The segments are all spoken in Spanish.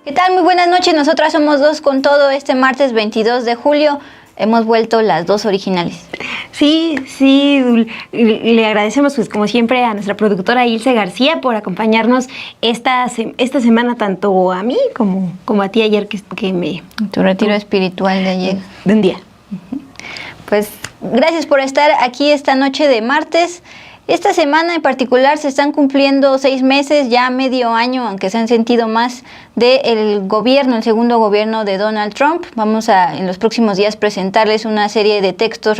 ¿Qué tal? Muy buenas noches, nosotras somos Dos con Todo. Este martes 22 de julio hemos vuelto las dos originales. Sí, le agradecemos pues como siempre a nuestra productora Ilse García por acompañarnos esta semana, tanto a mí como a ti ayer que me... Tu retiro espiritual de ayer. De un día. Pues gracias por estar aquí esta noche de martes. Esta semana en particular se están cumpliendo 6 meses, ya medio año, aunque se han sentido más, del gobierno, el segundo gobierno de Donald Trump. Vamos a en los próximos días presentarles una serie de textos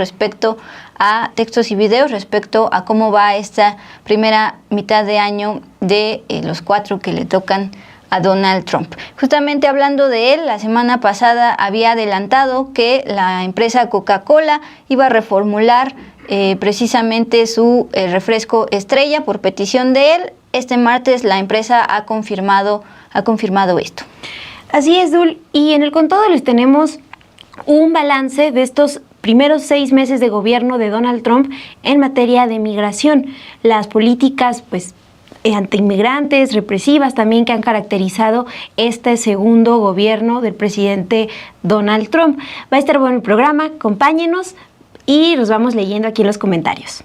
y videos respecto a cómo va esta primera mitad de año de los 4 que le tocan a Donald Trump. Justamente hablando de él, la semana pasada había adelantado que la empresa Coca-Cola iba a reformular precisamente su refresco estrella por petición de él. Este martes la empresa ha confirmado esto. Así es, Dul, y en el Con Todo les tenemos un balance de estos primeros 6 meses de gobierno de Donald Trump en materia de migración. Las políticas, pues, antiinmigrantes, represivas también que han caracterizado este segundo gobierno del presidente Donald Trump. Va a estar bueno el programa, acompáñenos y los vamos leyendo aquí en los comentarios.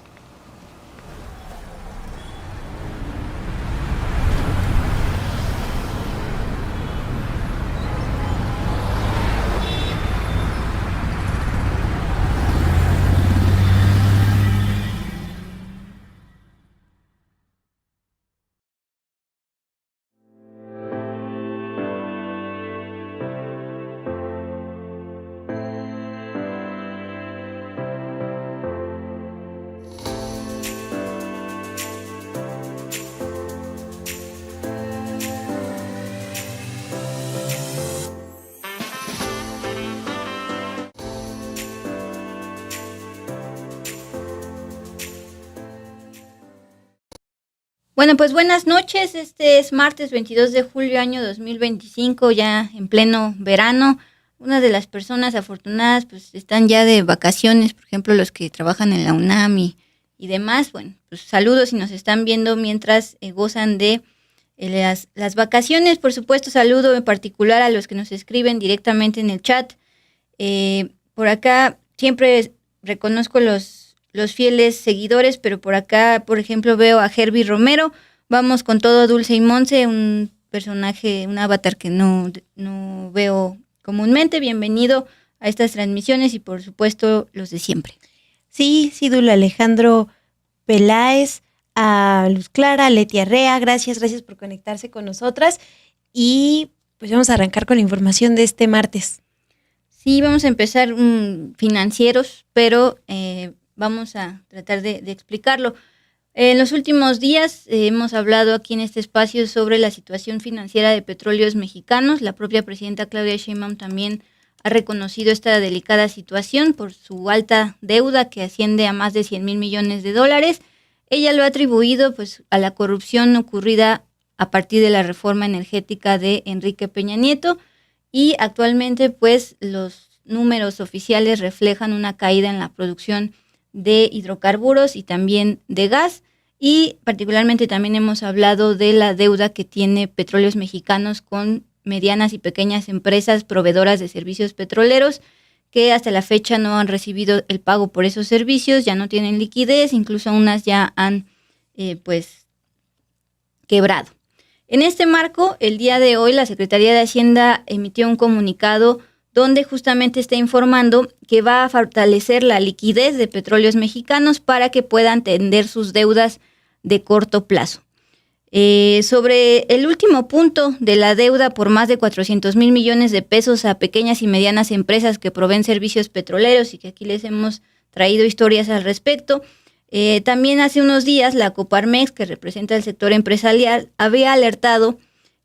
Bueno, pues buenas noches. Este es martes 22 de julio, año 2025, ya en pleno verano. Una de las personas afortunadas pues están ya de vacaciones, por ejemplo, los que trabajan en la UNAM y demás. Bueno, pues saludos si nos están viendo mientras gozan de las vacaciones. Por supuesto, saludo en particular a los que nos escriben directamente en el chat. Por acá siempre reconozco los fieles seguidores, pero por acá, por ejemplo, veo a Herbie Romero. Vamos con todo, Dulce y Monse, un personaje, un avatar que no veo comúnmente. Bienvenido a estas transmisiones y, por supuesto, los de siempre. Sí, Dul, Alejandro Peláez, a Luz Clara, a Leti Arrea, gracias por conectarse con nosotras. Y pues vamos a arrancar con la información de este martes. Sí, vamos a empezar financieros, pero vamos a tratar de explicarlo. En los últimos días hemos hablado aquí en este espacio sobre la situación financiera de Petróleos Mexicanos. La propia presidenta Claudia Sheinbaum también ha reconocido esta delicada situación por su alta deuda que asciende a más de 100,000 millones de dólares. Ella lo ha atribuido pues a la corrupción ocurrida a partir de la reforma energética de Enrique Peña Nieto, y actualmente pues los números oficiales reflejan una caída en la producción de hidrocarburos y también de gas, y particularmente también hemos hablado de la deuda que tiene Petróleos Mexicanos con medianas y pequeñas empresas proveedoras de servicios petroleros que hasta la fecha no han recibido el pago por esos servicios, ya no tienen liquidez, incluso unas ya han pues quebrado. En este marco, el día de hoy la Secretaría de Hacienda emitió un comunicado donde justamente está informando que va a fortalecer la liquidez de Petróleos Mexicanos para que puedan atender sus deudas de corto plazo. Sobre el último punto de la deuda por más de 400,000 millones de pesos a pequeñas y medianas empresas que proveen servicios petroleros, y que aquí les hemos traído historias al respecto, también hace unos días la Coparmex, que representa el sector empresarial, había alertado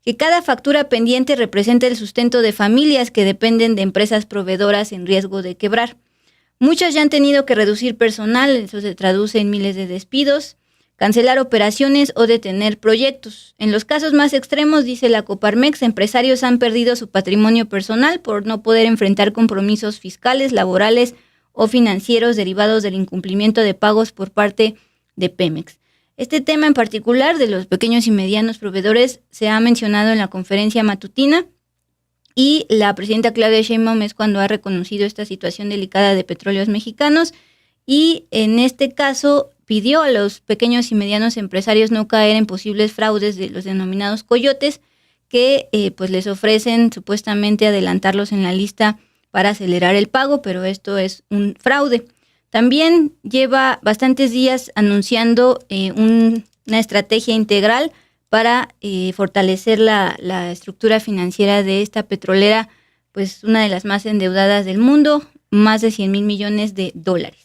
que cada factura pendiente representa el sustento de familias que dependen de empresas proveedoras en riesgo de quebrar. Muchas ya han tenido que reducir personal, eso se traduce en miles de despidos, cancelar operaciones o detener proyectos. En los casos más extremos, dice la Coparmex, empresarios han perdido su patrimonio personal por no poder enfrentar compromisos fiscales, laborales o financieros derivados del incumplimiento de pagos por parte de Pemex. Este tema en particular de los pequeños y medianos proveedores se ha mencionado en la conferencia matutina y la presidenta Claudia Sheinbaum es cuando ha reconocido esta situación delicada de Petróleos Mexicanos y en este caso pidió a los pequeños y medianos empresarios no caer en posibles fraudes de los denominados coyotes que pues les ofrecen supuestamente adelantarlos en la lista para acelerar el pago, pero esto es un fraude. También lleva bastantes días anunciando una estrategia integral para fortalecer la estructura financiera de esta petrolera, pues una de las más endeudadas del mundo, más de 100,000 millones de dólares.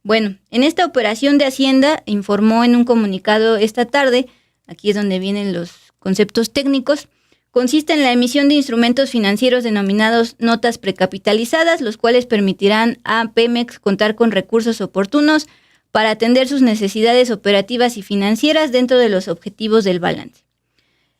Bueno, en esta operación de Hacienda informó en un comunicado esta tarde, aquí es donde vienen los conceptos técnicos, consiste en la emisión de instrumentos financieros denominados notas precapitalizadas, los cuales permitirán a Pemex contar con recursos oportunos para atender sus necesidades operativas y financieras dentro de los objetivos del balance.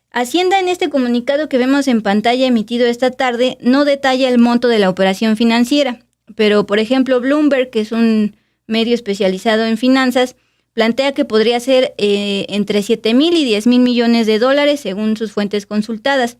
Hacienda en este comunicado que vemos en pantalla emitido esta tarde no detalla el monto de la operación financiera, pero por ejemplo Bloomberg, que es un medio especializado en finanzas, plantea que podría ser entre 7,000 y 10,000 millones de dólares según sus fuentes consultadas.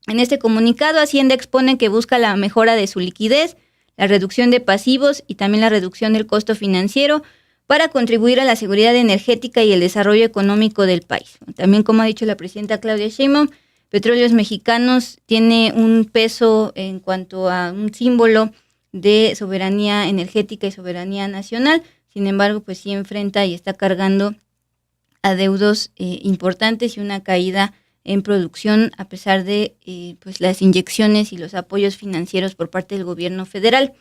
En este comunicado, Hacienda expone que busca la mejora de su liquidez, la reducción de pasivos y también la reducción del costo financiero para contribuir a la seguridad energética y el desarrollo económico del país. También, como ha dicho la presidenta Claudia Sheinbaum, Petróleos Mexicanos tiene un peso en cuanto a un símbolo de soberanía energética y soberanía nacional. Sin embargo, pues sí enfrenta y está cargando adeudos importantes y una caída en producción a pesar de pues las inyecciones y los apoyos financieros por parte del gobierno federal.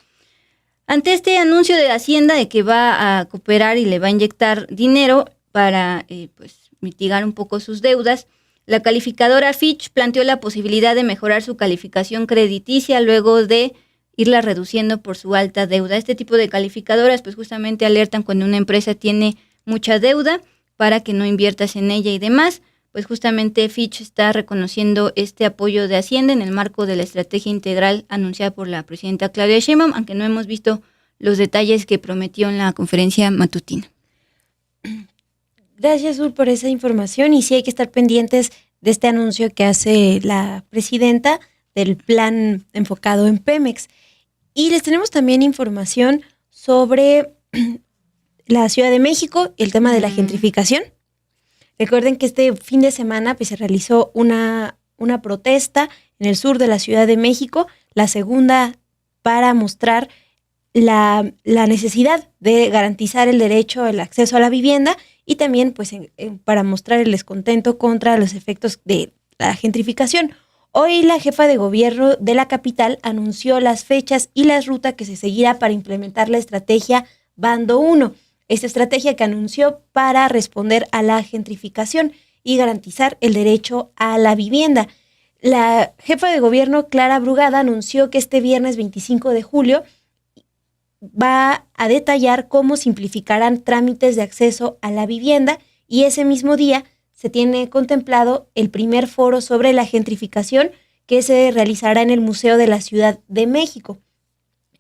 Ante este anuncio de Hacienda de que va a cooperar y le va a inyectar dinero para pues mitigar un poco sus deudas, la calificadora Fitch planteó la posibilidad de mejorar su calificación crediticia luego de irla reduciendo por su alta deuda. Este tipo de calificadoras pues justamente alertan cuando una empresa tiene mucha deuda para que no inviertas en ella y demás. Pues justamente Fitch está reconociendo este apoyo de Hacienda en el marco de la estrategia integral anunciada por la presidenta Claudia Sheinbaum, aunque no hemos visto los detalles que prometió en la conferencia matutina. Gracias, Zul, por esa información y sí hay que estar pendientes de este anuncio que hace la presidenta del plan enfocado en Pemex. Y les tenemos también información sobre la Ciudad de México y el tema de la gentrificación. Recuerden que este fin de semana pues, se realizó una protesta en el sur de la Ciudad de México, la segunda para mostrar la necesidad de garantizar el derecho al acceso a la vivienda y también pues, para mostrar el descontento contra los efectos de la gentrificación. Hoy la jefa de gobierno de la capital anunció las fechas y las rutas que se seguirá para implementar la estrategia Bando 1, esta estrategia que anunció para responder a la gentrificación y garantizar el derecho a la vivienda. La jefa de gobierno, Clara Brugada, anunció que este viernes 25 de julio va a detallar cómo simplificarán trámites de acceso a la vivienda y ese mismo día se tiene contemplado el primer foro sobre la gentrificación que se realizará en el Museo de la Ciudad de México.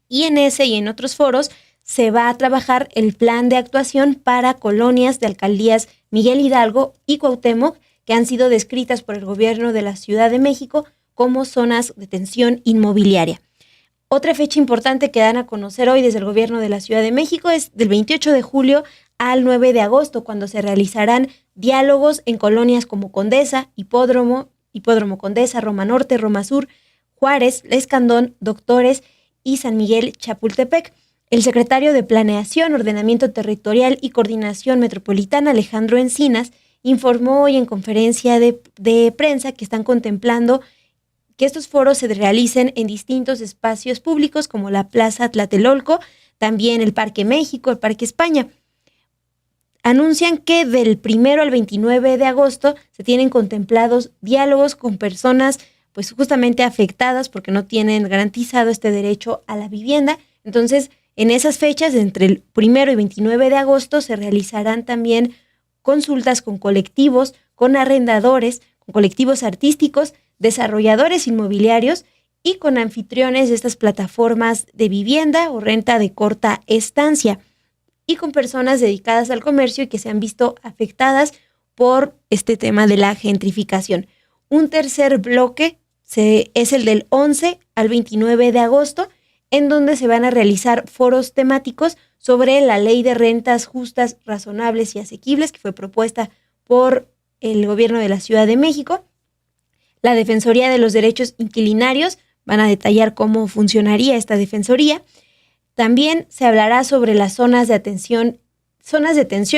Y en ese y en otros foros se va a trabajar el plan de actuación para colonias de alcaldías Miguel Hidalgo y Cuauhtémoc que han sido descritas por el gobierno de la Ciudad de México como zonas de tensión inmobiliaria. Otra fecha importante que dan a conocer hoy desde el gobierno de la Ciudad de México es del 28 de julio al 9 de agosto, cuando se realizarán diálogos en colonias como Condesa, Hipódromo Condesa, Roma Norte, Roma Sur, Juárez, La Escandón, Doctores y San Miguel Chapultepec. El secretario de Planeación, Ordenamiento Territorial y Coordinación Metropolitana, Alejandro Encinas, informó hoy en conferencia de prensa que están contemplando que estos foros se realicen en distintos espacios públicos como la Plaza Tlatelolco, también el Parque México, el Parque España. Anuncian que del 1 al 29 de agosto se tienen contemplados diálogos con personas pues justamente afectadas porque no tienen garantizado este derecho a la vivienda. Entonces, en esas fechas, entre el 1 y 29 de agosto, se realizarán también consultas con colectivos, con arrendadores, con colectivos artísticos, desarrolladores inmobiliarios y con anfitriones de estas plataformas de vivienda o renta de corta estancia y con personas dedicadas al comercio y que se han visto afectadas por este tema de la gentrificación. Un tercer bloque es el del 11 al 29 de agosto, en donde se van a realizar foros temáticos sobre la ley de rentas justas, razonables y asequibles, que fue propuesta por el gobierno de la Ciudad de México. La Defensoría de los Derechos Inquilinarios van a detallar cómo funcionaría esta defensoría. También se hablará sobre las zonas de tensión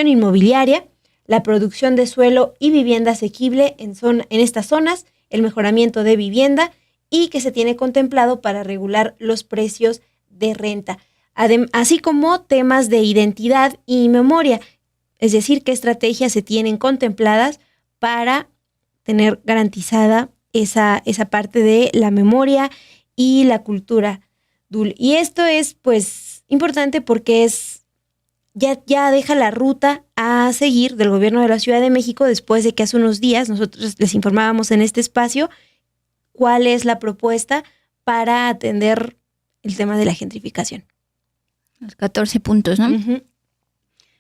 inmobiliaria, la producción de suelo y vivienda asequible en estas zonas, el mejoramiento de vivienda y que se tiene contemplado para regular los precios de renta, así como temas de identidad y memoria, es decir, qué estrategias se tienen contempladas para tener garantizada esa parte de la memoria y la cultura, Dul. Y esto es pues importante porque ya deja la ruta a seguir del gobierno de la Ciudad de México después de que hace unos días nosotros les informábamos en este espacio cuál es la propuesta para atender el tema de la gentrificación. Los 14 puntos, ¿no? Uh-huh.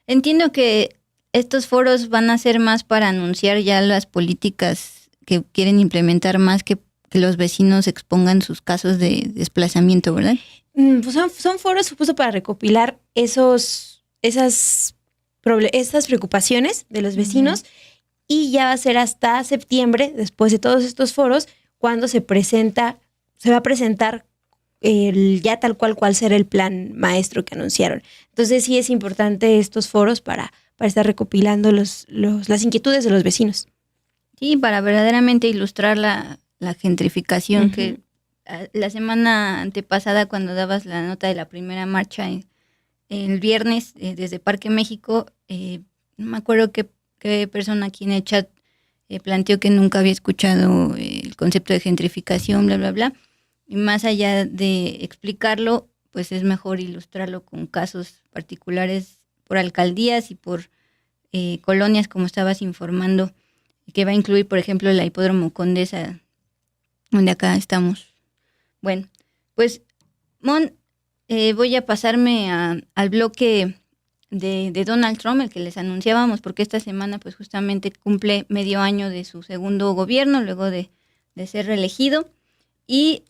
Entiendo que estos foros van a ser más para anunciar ya las políticas que quieren implementar más que los vecinos expongan sus casos de desplazamiento, ¿verdad? Pues son foros justo para recopilar esas preocupaciones de los vecinos, y ya va a ser hasta septiembre, después de todos estos foros, cuando se va a presentar ya tal cual será el plan maestro que anunciaron. Entonces sí es importante estos foros para estar recopilando las inquietudes de los vecinos. Sí, para verdaderamente ilustrar la gentrificación, Uh-huh. que la semana antepasada, cuando dabas la nota de la primera marcha el viernes desde Parque México, no me acuerdo qué persona aquí en el chat planteó que nunca había escuchado el concepto de gentrificación, bla, bla, bla. Y más allá de explicarlo, pues es mejor ilustrarlo con casos particulares por alcaldías y por colonias, como estabas informando, que va a incluir, por ejemplo, la Hipódromo Condesa, donde acá estamos. Bueno, pues, Mon, voy a pasarme al bloque de Donald Trump, el que les anunciábamos, porque esta semana pues justamente cumple medio año de su segundo gobierno, luego de ser reelegido, y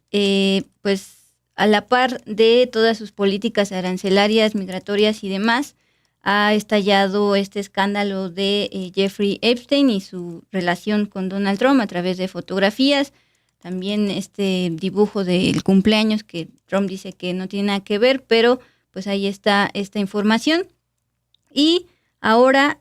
pues a la par de todas sus políticas arancelarias, migratorias y demás, ha estallado este escándalo de Jeffrey Epstein y su relación con Donald Trump a través de fotografías. También este dibujo del cumpleaños que Trump dice que no tiene nada que ver, pero pues ahí está esta información. Y ahora,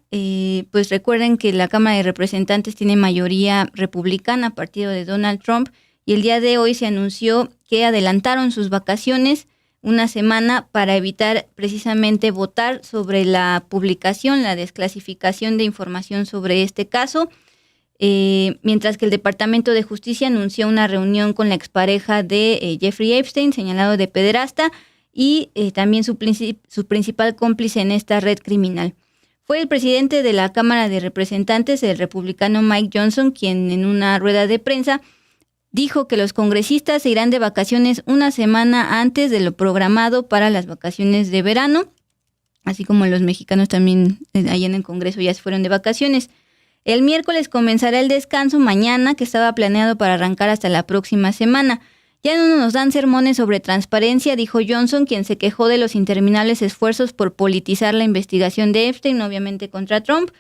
pues recuerden que la Cámara de Representantes tiene mayoría republicana, partido de Donald Trump, y el día de hoy se anunció que adelantaron sus vacaciones una semana para evitar precisamente votar sobre la publicación, la desclasificación de información sobre este caso. Mientras que el Departamento de Justicia anunció una reunión con la expareja de Jeffrey Epstein, señalado de pederasta, y también su principal cómplice en esta red criminal. Fue el presidente de la Cámara de Representantes, el republicano Mike Johnson, quien en una rueda de prensa dijo que los congresistas se irán de vacaciones una semana antes de lo programado para las vacaciones de verano, así como los mexicanos también allá en el Congreso ya se fueron de vacaciones. El miércoles comenzará el descanso mañana, que estaba planeado para arrancar hasta la próxima semana. Ya no nos dan sermones sobre transparencia, dijo Johnson, quien se quejó de los interminables esfuerzos por politizar la investigación de Epstein, obviamente contra Trump.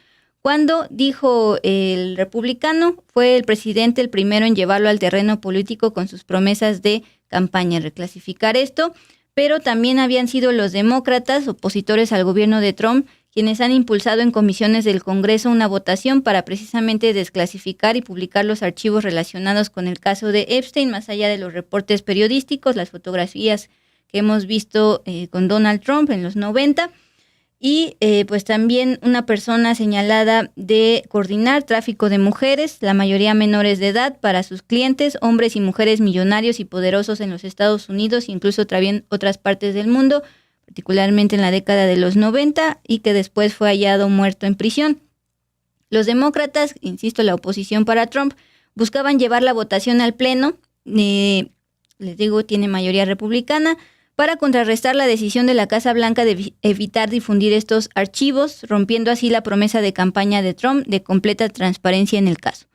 Cuando, dijo el republicano, fue el presidente el primero en llevarlo al terreno político con sus promesas de campaña, reclasificar esto, pero también habían sido los demócratas, opositores al gobierno de Trump, quienes han impulsado en comisiones del Congreso una votación para precisamente desclasificar y publicar los archivos relacionados con el caso de Epstein, más allá de los reportes periodísticos, las fotografías que hemos visto con Donald Trump en los 90, y pues también una persona señalada de coordinar tráfico de mujeres, la mayoría menores de edad, para sus clientes, hombres y mujeres millonarios y poderosos en los Estados Unidos e incluso también otras partes del mundo, particularmente en la década de los 90, y que después fue hallado muerto en prisión. Los demócratas, insisto, la oposición para Trump, buscaban llevar la votación al pleno, les digo, tiene mayoría republicana, para contrarrestar la decisión de la Casa Blanca de evitar difundir estos archivos, rompiendo así la promesa de campaña de Trump de completa transparencia en el caso.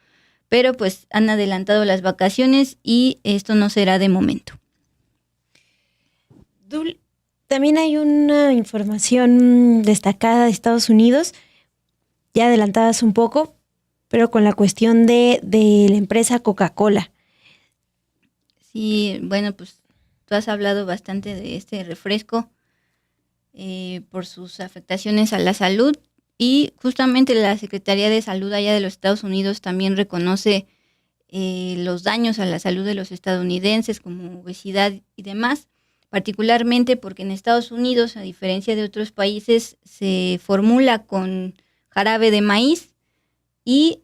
pero pues han adelantado las vacaciones y esto no será de momento. Dul, también hay una información destacada de Estados Unidos, ya adelantadas un poco, pero con la cuestión de la empresa Coca-Cola. Sí, bueno, pues tú has hablado bastante de este refresco por sus afectaciones a la salud y justamente la Secretaría de Salud allá de los Estados Unidos también reconoce los daños a la salud de los estadounidenses como obesidad y demás, particularmente porque en Estados Unidos, a diferencia de otros países, se formula con jarabe de maíz y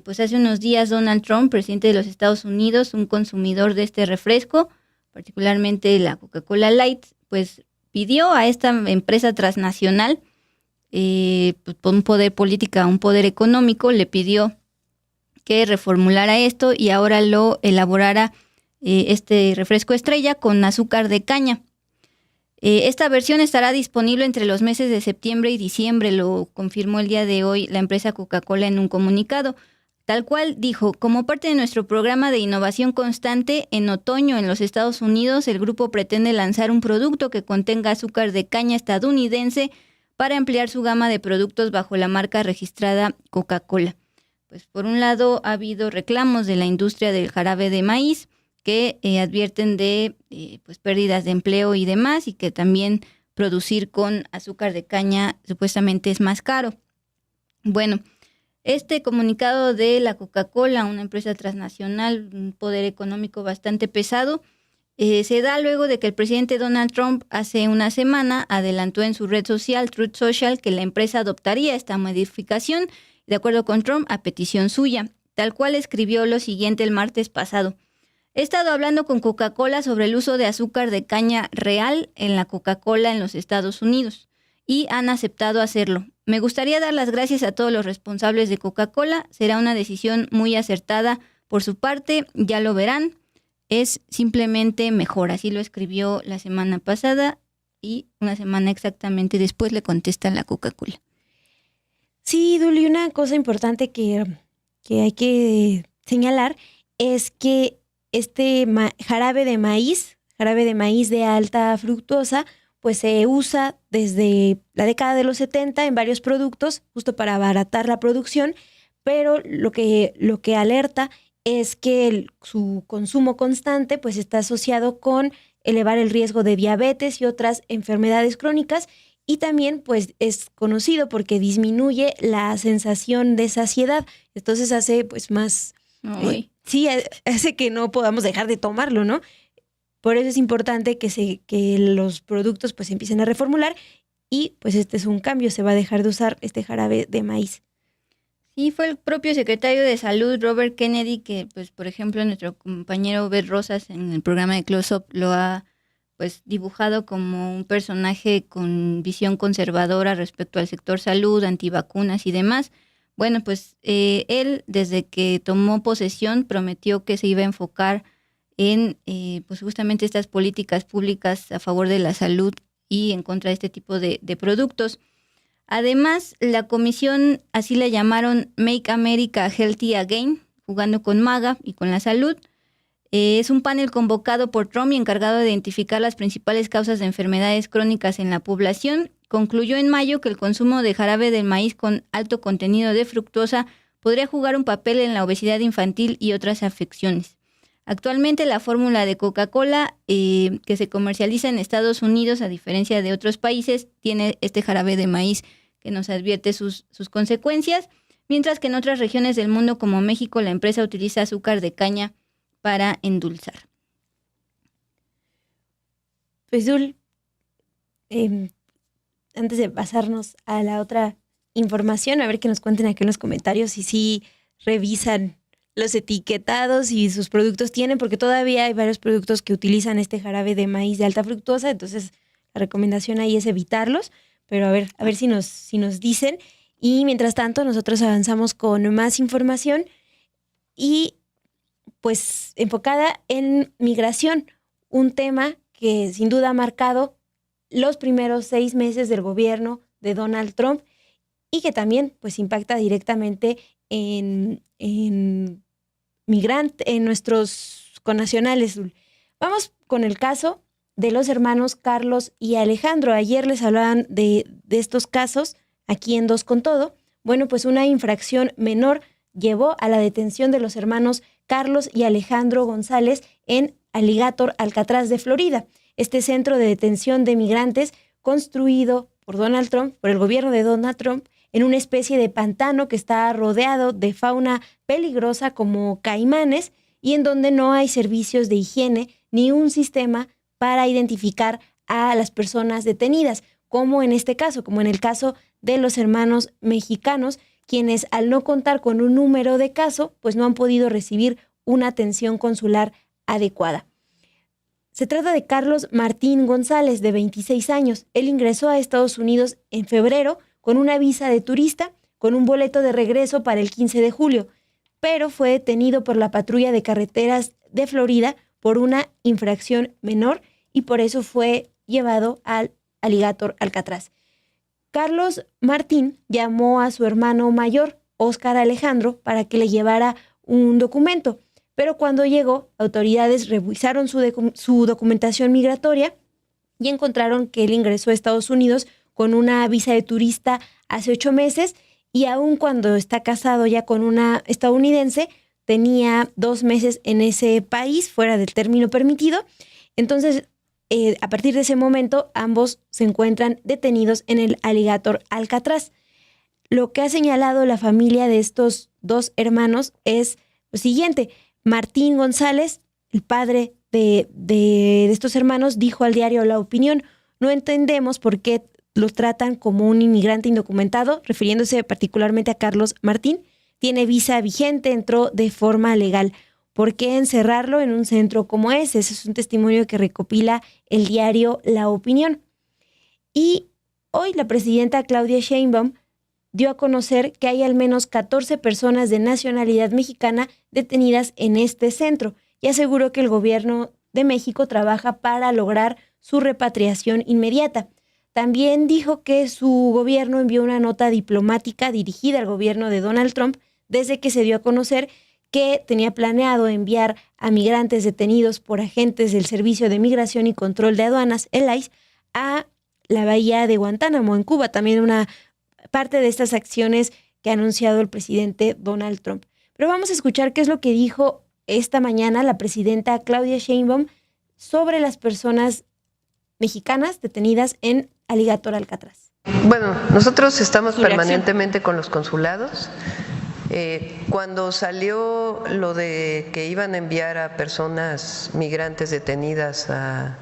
pues hace unos días Donald Trump, presidente de los Estados Unidos, un consumidor de este refresco, particularmente la Coca-Cola Light, pues pidió a esta empresa transnacional, pues, por un poder política, un poder económico, le pidió que reformulara esto y ahora lo elaborara este refresco estrella con azúcar de caña. Esta versión estará disponible entre los meses de septiembre y diciembre, lo confirmó el día de hoy la empresa Coca-Cola en un comunicado. Tal cual dijo, como parte de nuestro programa de innovación constante, en otoño en los Estados Unidos el grupo pretende lanzar un producto que contenga azúcar de caña estadounidense para ampliar su gama de productos bajo la marca registrada Coca-Cola. Pues por un lado ha habido reclamos de la industria del jarabe de maíz que advierten de pues pérdidas de empleo y demás, y que también producir con azúcar de caña supuestamente es más caro. Bueno, este comunicado de la Coca-Cola, una empresa transnacional, un poder económico bastante pesado, se da luego de que el presidente Donald Trump hace una semana adelantó en su red social, Truth Social, que la empresa adoptaría esta modificación, de acuerdo con Trump, a petición suya, tal cual escribió lo siguiente el martes pasado. He estado hablando con Coca-Cola sobre el uso de azúcar de caña real en la Coca-Cola en los Estados Unidos y han aceptado hacerlo. Me gustaría dar las gracias a todos los responsables de Coca-Cola. Será una decisión muy acertada por su parte, ya lo verán. Es simplemente mejor. Así lo escribió la semana pasada y una semana exactamente después le contesta la Coca-Cola. Sí, Duli, una cosa importante que hay que señalar es que este jarabe de maíz de alta fructosa, pues se usa desde la década de los 70 en varios productos, justo para abaratar la producción, pero lo que alerta es que su consumo constante pues está asociado con elevar el riesgo de diabetes y otras enfermedades crónicas, y también pues es conocido porque disminuye la sensación de saciedad, entonces hace pues más... sí, hace que no podamos dejar de tomarlo, ¿no? Por eso es importante que los productos pues empiecen a reformular y pues este es un cambio, se va a dejar de usar este jarabe de maíz. Sí, fue el propio secretario de Salud, Robert Kennedy, que pues por ejemplo nuestro compañero Beth Rosas en el programa de Close Up lo ha pues dibujado como un personaje con visión conservadora respecto al sector salud, antivacunas y demás. Bueno, pues él desde que tomó posesión prometió que se iba a enfocar en pues justamente estas políticas públicas a favor de la salud y en contra de este tipo de productos. Además, la comisión, así la llamaron Make America Healthy Again, jugando con MAGA y con la salud, es un panel convocado por Trump y encargado de identificar las principales causas de enfermedades crónicas en la población. Concluyó en mayo que el consumo de jarabe de maíz con alto contenido de fructosa podría jugar un papel en la obesidad infantil y otras afecciones. Actualmente la fórmula de Coca-Cola que se comercializa en Estados Unidos, a diferencia de otros países, tiene este jarabe de maíz que nos advierte sus consecuencias, mientras que en otras regiones del mundo como México la empresa utiliza azúcar de caña para endulzar. Pues Dul, antes de pasarnos a la otra información, a ver que nos cuenten aquí en los comentarios si sí revisan los etiquetados y sus productos tienen, porque todavía hay varios productos que utilizan este jarabe de maíz de alta fructosa, entonces la recomendación ahí es evitarlos, pero a ver si nos dicen. Y mientras tanto, nosotros avanzamos con más información y pues enfocada en migración, un tema que sin duda ha marcado los primeros 6 meses del gobierno de Donald Trump y que también pues impacta directamente en migrantes, nuestros connacionales. Vamos con el caso de los hermanos Carlos y Alejandro. Ayer les hablaban de estos casos aquí en Dos con Todo. Bueno, pues una infracción menor llevó a la detención de los hermanos Carlos y Alejandro González en Alligator, Alcatraz de Florida. Este centro de detención de migrantes construido por Donald Trump, por el gobierno de Donald Trump, en una especie de pantano que está rodeado de fauna peligrosa como caimanes y en donde no hay servicios de higiene ni un sistema para identificar a las personas detenidas, como en este caso, como en el caso de los hermanos mexicanos, quienes al no contar con un número de caso, pues no han podido recibir una atención consular adecuada. Se trata de Carlos Martín González, de 26 años. Él ingresó a Estados Unidos en febrero con una visa de turista, con un boleto de regreso para el 15 de julio, pero fue detenido por la patrulla de carreteras de Florida por una infracción menor y por eso fue llevado al Alligator Alcatraz. Carlos Martín llamó a su hermano mayor, Óscar Alejandro, para que le llevara un documento, pero cuando llegó, autoridades revisaron su documentación migratoria y encontraron que él ingresó a Estados Unidos con una visa de turista hace 8 meses y aun cuando está casado ya con una estadounidense, tenía 2 meses en ese país fuera del término permitido. Entonces, a partir de ese momento, ambos se encuentran detenidos en el Alligator Alcatraz. Lo que ha señalado la familia de estos 2 hermanos es lo siguiente. Martín González, el padre de estos hermanos, dijo al diario La Opinión: no entendemos por qué los tratan como un inmigrante indocumentado, refiriéndose particularmente a Carlos Martín. Tiene visa vigente, entró de forma legal. ¿Por qué encerrarlo en un centro como ese? Ese es un testimonio que recopila el diario La Opinión. Y hoy la presidenta Claudia Sheinbaum dio a conocer que hay al menos 14 personas de nacionalidad mexicana detenidas en este centro y aseguró que el gobierno de México trabaja para lograr su repatriación inmediata. También dijo que su gobierno envió una nota diplomática dirigida al gobierno de Donald Trump desde que se dio a conocer que tenía planeado enviar a migrantes detenidos por agentes del Servicio de Migración y Control de Aduanas, el ICE, a la bahía de Guantánamo, en Cuba. También una parte de estas acciones que ha anunciado el presidente Donald Trump. Pero vamos a escuchar qué es lo que dijo esta mañana la presidenta Claudia Sheinbaum sobre las personas mexicanas detenidas en Alligator Alcatraz. Bueno, nosotros estamos permanentemente con los consulados. Cuando salió lo de que iban a enviar a personas migrantes detenidas a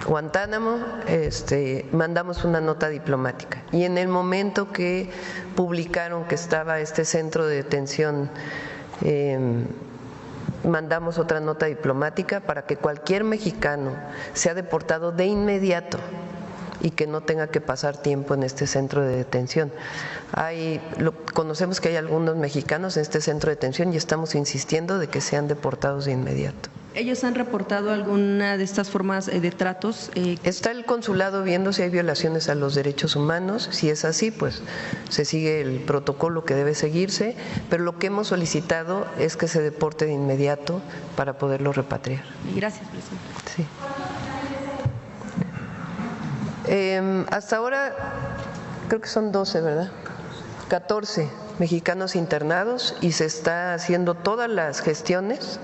Guantánamo, mandamos una nota diplomática. Y en el momento que publicaron que estaba este centro de detención, mandamos otra nota diplomática para que cualquier mexicano sea deportado de inmediato y que no tenga que pasar tiempo en este centro de detención. Conocemos que hay algunos mexicanos en este centro de detención y estamos insistiendo de que sean deportados de inmediato. ¿Ellos han reportado alguna de estas formas de tratos? Está el consulado viendo si hay violaciones a los derechos humanos. Si es así, pues se sigue el protocolo que debe seguirse, pero lo que hemos solicitado es que se deporte de inmediato para poderlo repatriar. Gracias, presidente. Sí. Hasta ahora creo que son 12, ¿verdad? 14 mexicanos internados y se está haciendo todas las gestiones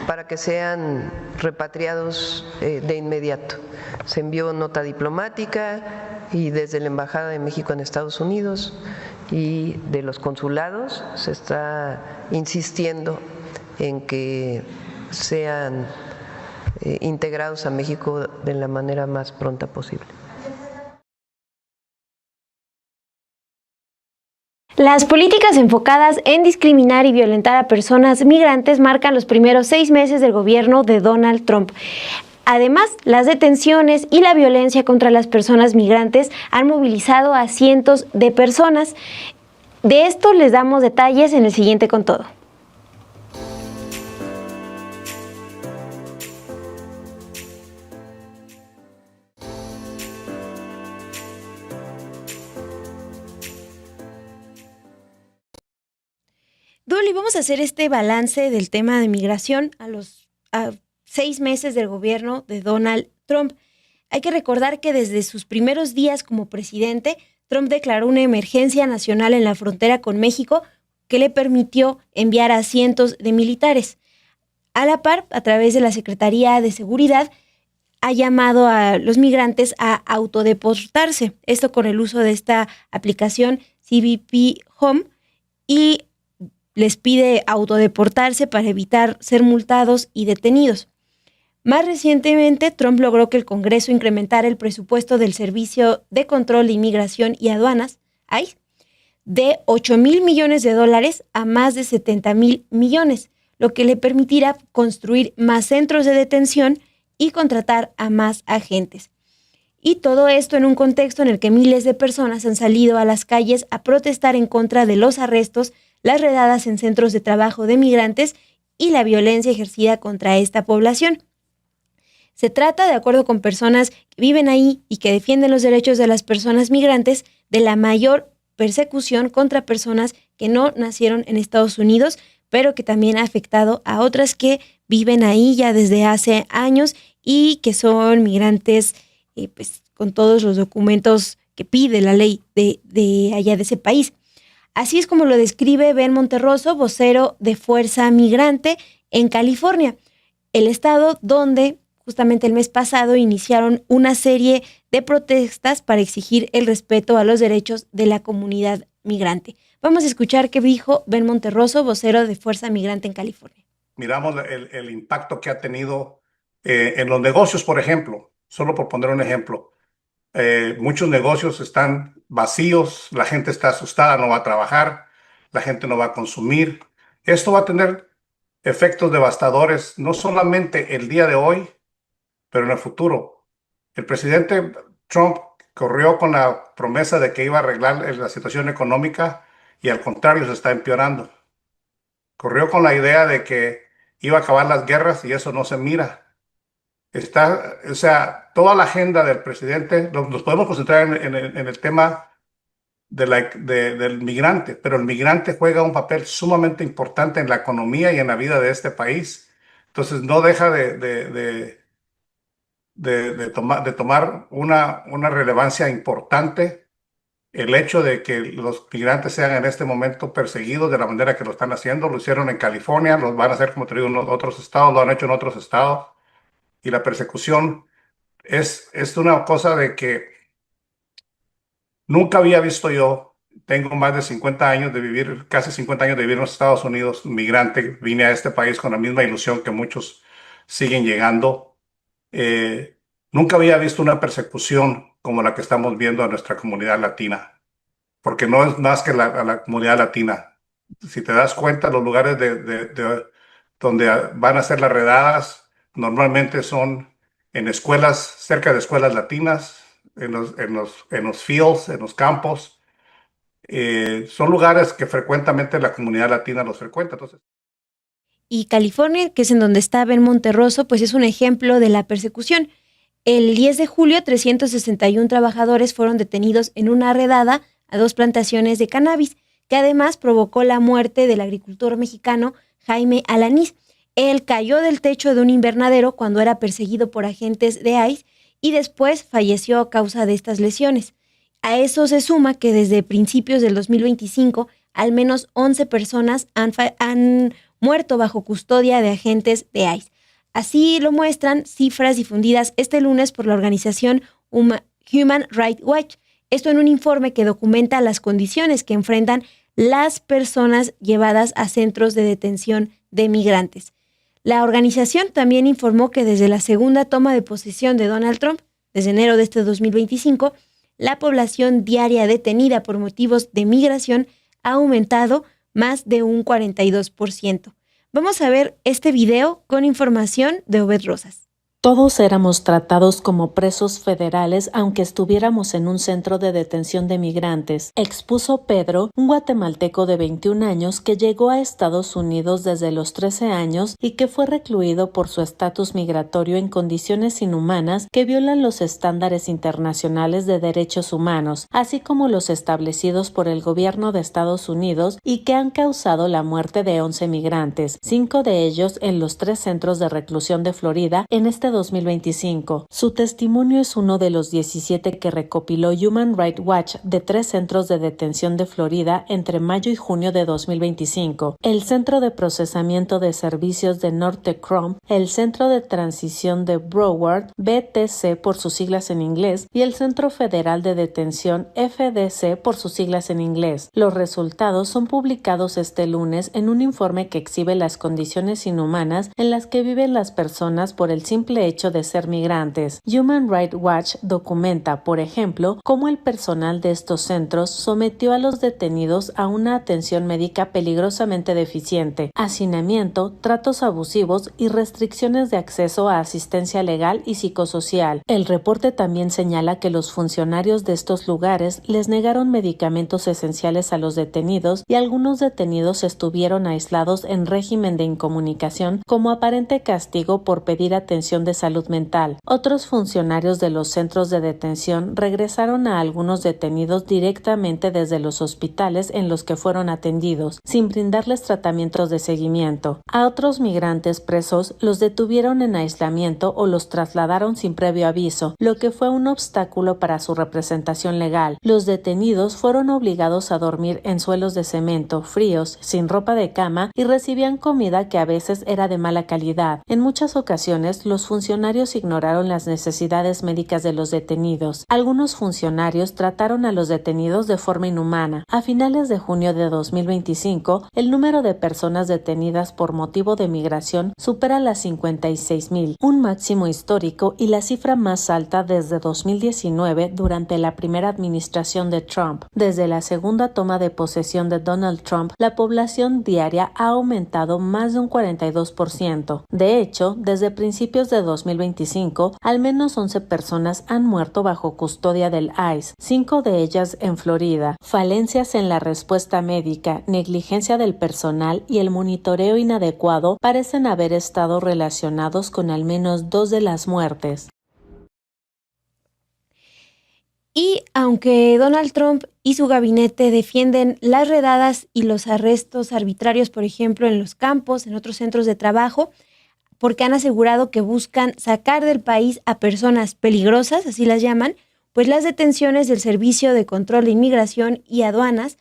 para que sean repatriados de inmediato. Se envió nota diplomática y desde la Embajada de México en Estados Unidos y de los consulados se está insistiendo en que sean integrados a México de la manera más pronta posible. Las políticas enfocadas en discriminar y violentar a personas migrantes marcan los primeros 6 meses del gobierno de Donald Trump. Además, las detenciones y la violencia contra las personas migrantes han movilizado a cientos de personas. De esto les damos detalles en el siguiente Con Todo. Zuli, vamos a hacer este balance del tema de migración a 6 meses del gobierno de Donald Trump. Hay que recordar que desde sus primeros días como presidente, Trump declaró una emergencia nacional en la frontera con México que le permitió enviar a cientos de militares. A la par, a través de la Secretaría de Seguridad, ha llamado a los migrantes a autodeportarse, esto con el uso de esta aplicación CBP Home, y les pide autodeportarse para evitar ser multados y detenidos. Más recientemente, Trump logró que el Congreso incrementara el presupuesto del Servicio de Control de Inmigración y Aduanas, ICE, de $8,000 millones a más de $70,000 millones, lo que le permitirá construir más centros de detención y contratar a más agentes. Y todo esto en un contexto en el que miles de personas han salido a las calles a protestar en contra de los arrestos, las redadas en centros de trabajo de migrantes y la violencia ejercida contra esta población. Se trata, de acuerdo con personas que viven ahí y que defienden los derechos de las personas migrantes, de la mayor persecución contra personas que no nacieron en Estados Unidos, pero que también ha afectado a otras que viven ahí ya desde hace años y que son migrantes pues, con todos los documentos que pide la ley de allá de ese país. Así es como lo describe Ben Monterroso, vocero de Fuerza Migrante en California, el estado donde justamente el mes pasado iniciaron una serie de protestas para exigir el respeto a los derechos de la comunidad migrante. Vamos a escuchar qué dijo Ben Monterroso, vocero de Fuerza Migrante en California. Miramos el impacto que ha tenido en los negocios, por ejemplo, solo por poner un ejemplo. Muchos negocios están vacíos, la gente está asustada, no va a trabajar, la gente no va a consumir. Esto va a tener efectos devastadores, no solamente el día de hoy, pero en el futuro. El presidente Trump corrió con la promesa de que iba a arreglar la situación económica y al contrario se está empeorando. Corrió con la idea de que iba a acabar las guerras y eso no se mira. O sea, toda la agenda del presidente, nos podemos concentrar en el tema del migrante, pero el migrante juega un papel sumamente importante en la economía y en la vida de este país. Entonces no deja de tomar una relevancia importante el hecho de que los migrantes sean en este momento perseguidos de la manera que lo están haciendo. Lo hicieron en California, lo van a hacer, como te digo, en otros estados, lo han hecho en otros estados. Y la persecución es una cosa de que nunca había visto yo. Tengo más de 50 años de vivir, casi 50 años de vivir en los Estados Unidos, migrante. Vine a este país con la misma ilusión que muchos siguen llegando. Nunca había visto una persecución como la que estamos viendo a nuestra comunidad latina, porque no es más que a la comunidad latina. Si te das cuenta, los lugares donde van a hacer las redadas normalmente son en escuelas, cerca de escuelas latinas, en los fields, en los campos. Son lugares que frecuentemente la comunidad latina los frecuenta. Entonces, y California, que es en donde está Ben Monterroso, pues es un ejemplo de la persecución. El 10 de julio, 361 trabajadores fueron detenidos en una redada a 2 plantaciones de cannabis, que además provocó la muerte del agricultor mexicano Jaime Alanís. Él cayó del techo de un invernadero cuando era perseguido por agentes de ICE y después falleció a causa de estas lesiones. A eso se suma que desde principios del 2025, al menos 11 personas han muerto bajo custodia de agentes de ICE. Así lo muestran cifras difundidas este lunes por la organización Human Rights Watch. Esto en un informe que documenta las condiciones que enfrentan las personas llevadas a centros de detención de migrantes. La organización también informó que desde la segunda toma de posesión de Donald Trump, desde enero de este 2025, la población diaria detenida por motivos de migración ha aumentado más de un 42%. Vamos a ver este video con información de Obed Rosas. Todos éramos tratados como presos federales aunque estuviéramos en un centro de detención de migrantes, expuso Pedro, un guatemalteco de 21 años que llegó a Estados Unidos desde los 13 años y que fue recluido por su estatus migratorio en condiciones inhumanas que violan los estándares internacionales de derechos humanos, así como los establecidos por el gobierno de Estados Unidos y que han causado la muerte de 11 migrantes, 5 de ellos en los 3 centros de reclusión de Florida en este 2025. Su testimonio es uno de los 17 que recopiló Human Rights Watch de 3 centros de detención de Florida entre mayo y junio de 2025. El Centro de Procesamiento de Servicios de Norte Crum, el Centro de Transición de Broward, BTC por sus siglas en inglés, y el Centro Federal de Detención, FDC por sus siglas en inglés. Los resultados son publicados este lunes en un informe que exhibe las condiciones inhumanas en las que viven las personas por el simple hecho de ser migrantes. Human Rights Watch documenta, por ejemplo, cómo el personal de estos centros sometió a los detenidos a una atención médica peligrosamente deficiente, hacinamiento, tratos abusivos y restricciones de acceso a asistencia legal y psicosocial. El reporte también señala que los funcionarios de estos lugares les negaron medicamentos esenciales a los detenidos y algunos detenidos estuvieron aislados en régimen de incomunicación como aparente castigo por pedir atención de salud mental. Otros funcionarios de los centros de detención regresaron a algunos detenidos directamente desde los hospitales en los que fueron atendidos, sin brindarles tratamientos de seguimiento. A otros migrantes presos los detuvieron en aislamiento o los trasladaron sin previo aviso, lo que fue un obstáculo para su representación legal. Los detenidos fueron obligados a dormir en suelos de cemento, fríos, sin ropa de cama y recibían comida que a veces era de mala calidad. En muchas ocasiones, los funcionarios ignoraron las necesidades médicas de los detenidos. Algunos funcionarios trataron a los detenidos de forma inhumana. A finales de junio de 2025, el número de personas detenidas por motivo de migración supera las 56,000, un máximo histórico y la cifra más alta desde 2019 durante la primera administración de Trump. Desde la segunda toma de posesión de Donald Trump, la población diaria ha aumentado más de un 42%. De hecho, desde principios de 2025, al menos 11 personas han muerto bajo custodia del ICE, 5 de ellas en Florida. Falencias en la respuesta médica, negligencia del personal y el monitoreo inadecuado parecen haber estado relacionados con al menos 2 de las muertes. Y aunque Donald Trump y su gabinete defienden las redadas y los arrestos arbitrarios, por ejemplo, en los campos, en otros centros de trabajo, porque han asegurado que buscan sacar del país a personas peligrosas, así las llaman, pues las detenciones del Servicio de Control de Inmigración y Aduanas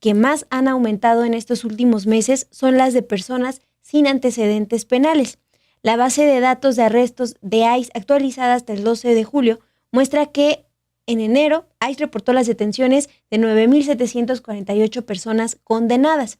que más han aumentado en estos últimos meses son las de personas sin antecedentes penales. La base de datos de arrestos de ICE actualizada hasta el 12 de julio muestra que en enero ICE reportó las detenciones de 9,748 personas condenadas,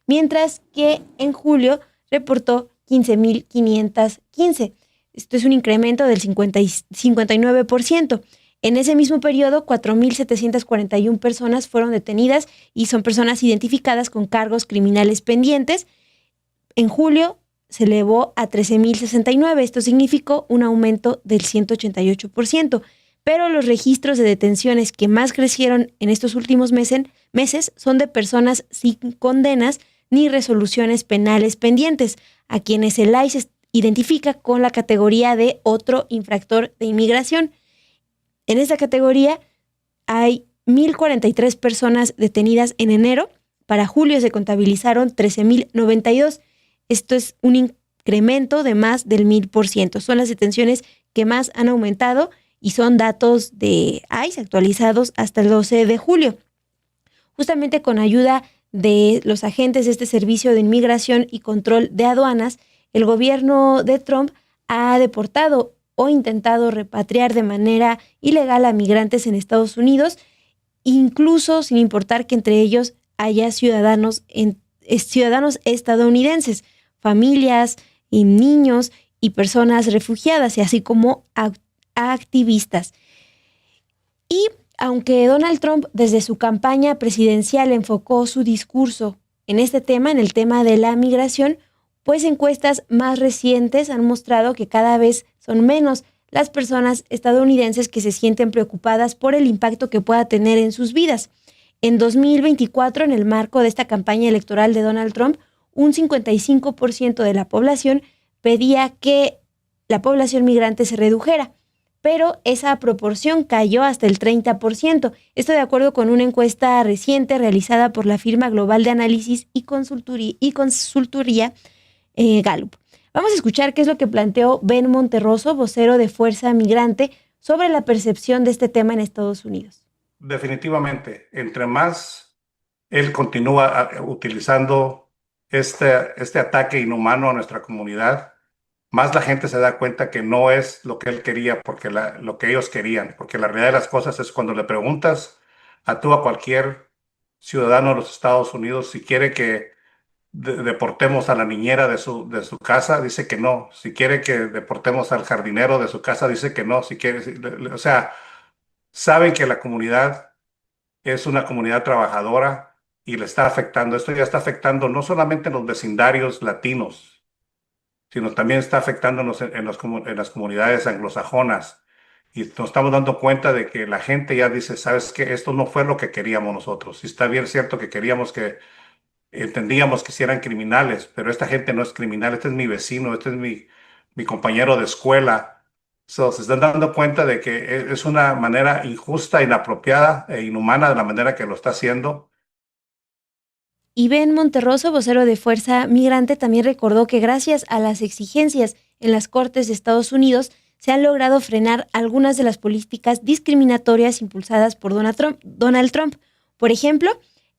mientras que en julio reportó 15,515. Esto es un incremento del 59%. En ese mismo periodo, 4,741 personas fueron detenidas y son personas identificadas con cargos criminales pendientes. En julio se elevó a 13,069. Esto significó un aumento del 188%. Pero los registros de detenciones que más crecieron en estos últimos meses son de personas sin condenas ni resoluciones penales pendientes, a quienes el ICE identifica con la categoría de otro infractor de inmigración. En esta categoría hay 1,043 personas detenidas en enero. Para julio se contabilizaron 13,092. Esto es un incremento de más del 1,000%. Son las detenciones que más han aumentado y son datos de ICE actualizados hasta el 12 de julio. Justamente con ayuda de los agentes de este Servicio de Inmigración y Control de Aduanas, el gobierno de Trump ha deportado o intentado repatriar de manera ilegal a migrantes en Estados Unidos, incluso sin importar que entre ellos haya ciudadanos estadounidenses, familias y niños y personas refugiadas, y así como activistas. Y aunque Donald Trump desde su campaña presidencial enfocó su discurso en este tema, en el tema de la migración, pues encuestas más recientes han mostrado que cada vez son menos las personas estadounidenses que se sienten preocupadas por el impacto que pueda tener en sus vidas. En 2024, en el marco de esta campaña electoral de Donald Trump, un 55% de la población pedía que la población migrante se redujera, pero esa proporción cayó hasta el 30%. Esto de acuerdo con una encuesta reciente realizada por la firma global de análisis y consultoría Gallup. Vamos a escuchar qué es lo que planteó Ben Monterroso, vocero de Fuerza Migrante, sobre la percepción de este tema en Estados Unidos. Definitivamente, entre más él continúa utilizando este ataque inhumano a nuestra comunidad, más la gente se da cuenta que no es lo que él quería, porque lo que ellos querían. Porque la realidad de las cosas es cuando le preguntas a cualquier ciudadano de los Estados Unidos si quiere que deportemos a la niñera de su casa, dice que no. Si quiere que deportemos al jardinero de su casa, dice que no. O sea, saben que la comunidad es una comunidad trabajadora y le está afectando. Esto ya está afectando no solamente en los vecindarios latinos, sino también está afectándonos en las comunidades anglosajonas. Y nos estamos dando cuenta de que la gente ya dice, ¿sabes qué? Esto no fue lo que queríamos nosotros. Y está bien cierto que entendíamos que si eran criminales, pero esta gente no es criminal, este es mi vecino, este es mi compañero de escuela. Se están dando cuenta de que es una manera injusta, inapropiada e inhumana de la manera que lo está haciendo. Y Ben Monterroso, vocero de Fuerza Migrante, también recordó que gracias a las exigencias en las Cortes de Estados Unidos se han logrado frenar algunas de las políticas discriminatorias impulsadas por Donald Trump. Por ejemplo,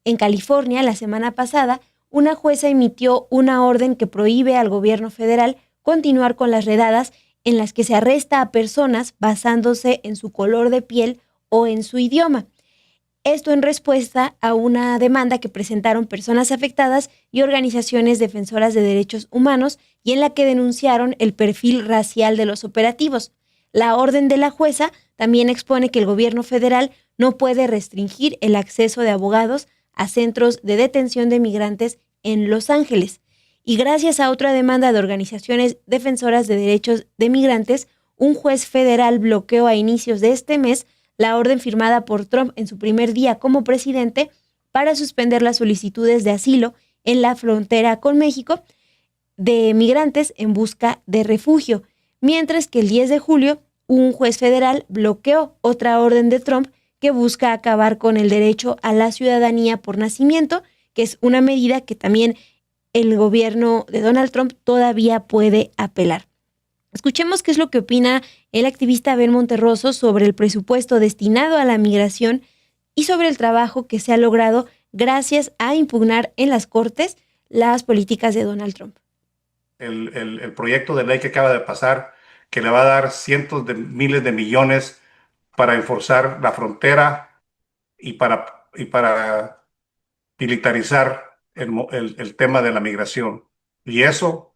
en California, la semana pasada, una jueza emitió una orden que prohíbe al gobierno federal continuar con las redadas en las que se arresta a personas basándose en su color de piel o en su idioma. Esto en respuesta a una demanda que presentaron personas afectadas y organizaciones defensoras de derechos humanos y en la que denunciaron el perfil racial de los operativos. La orden de la jueza también expone que el gobierno federal no puede restringir el acceso de abogados a centros de detención de migrantes en Los Ángeles. Y gracias a otra demanda de organizaciones defensoras de derechos de migrantes, un juez federal bloqueó a inicios de este mes la orden firmada por Trump en su primer día como presidente para suspender las solicitudes de asilo en la frontera con México de migrantes en busca de refugio, mientras que el 10 de julio un juez federal bloqueó otra orden de Trump que busca acabar con el derecho a la ciudadanía por nacimiento, que es una medida que también el gobierno de Donald Trump todavía puede apelar. Escuchemos qué es lo que opina el activista Ben Monterroso sobre el presupuesto destinado a la migración y sobre el trabajo que se ha logrado gracias a impugnar en las Cortes las políticas de Donald Trump. El proyecto de ley que acaba de pasar, que le va a dar cientos de miles de millones para enforzar la frontera y para militarizar el tema de la migración. Y eso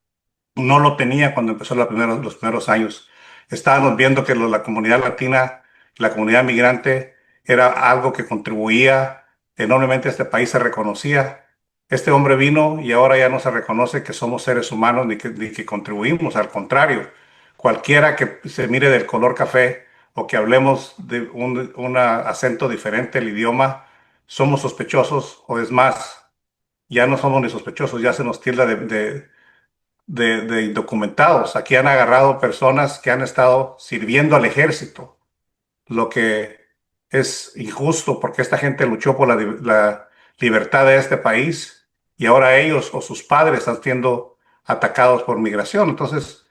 no lo tenía cuando empezó los primeros años. Estábamos viendo que la comunidad latina, la comunidad migrante, era algo que contribuía enormemente a este país, se reconocía. Este hombre vino y ahora ya no se reconoce que somos seres humanos ni que contribuimos. Al contrario, cualquiera que se mire del color café o que hablemos de un acento diferente, el idioma, somos sospechosos, o es más, ya no somos ni sospechosos, ya se nos tilda de indocumentados. Aquí han agarrado personas que han estado sirviendo al ejército, lo que es injusto porque esta gente luchó por la libertad de este país y ahora ellos o sus padres están siendo atacados por migración. Entonces,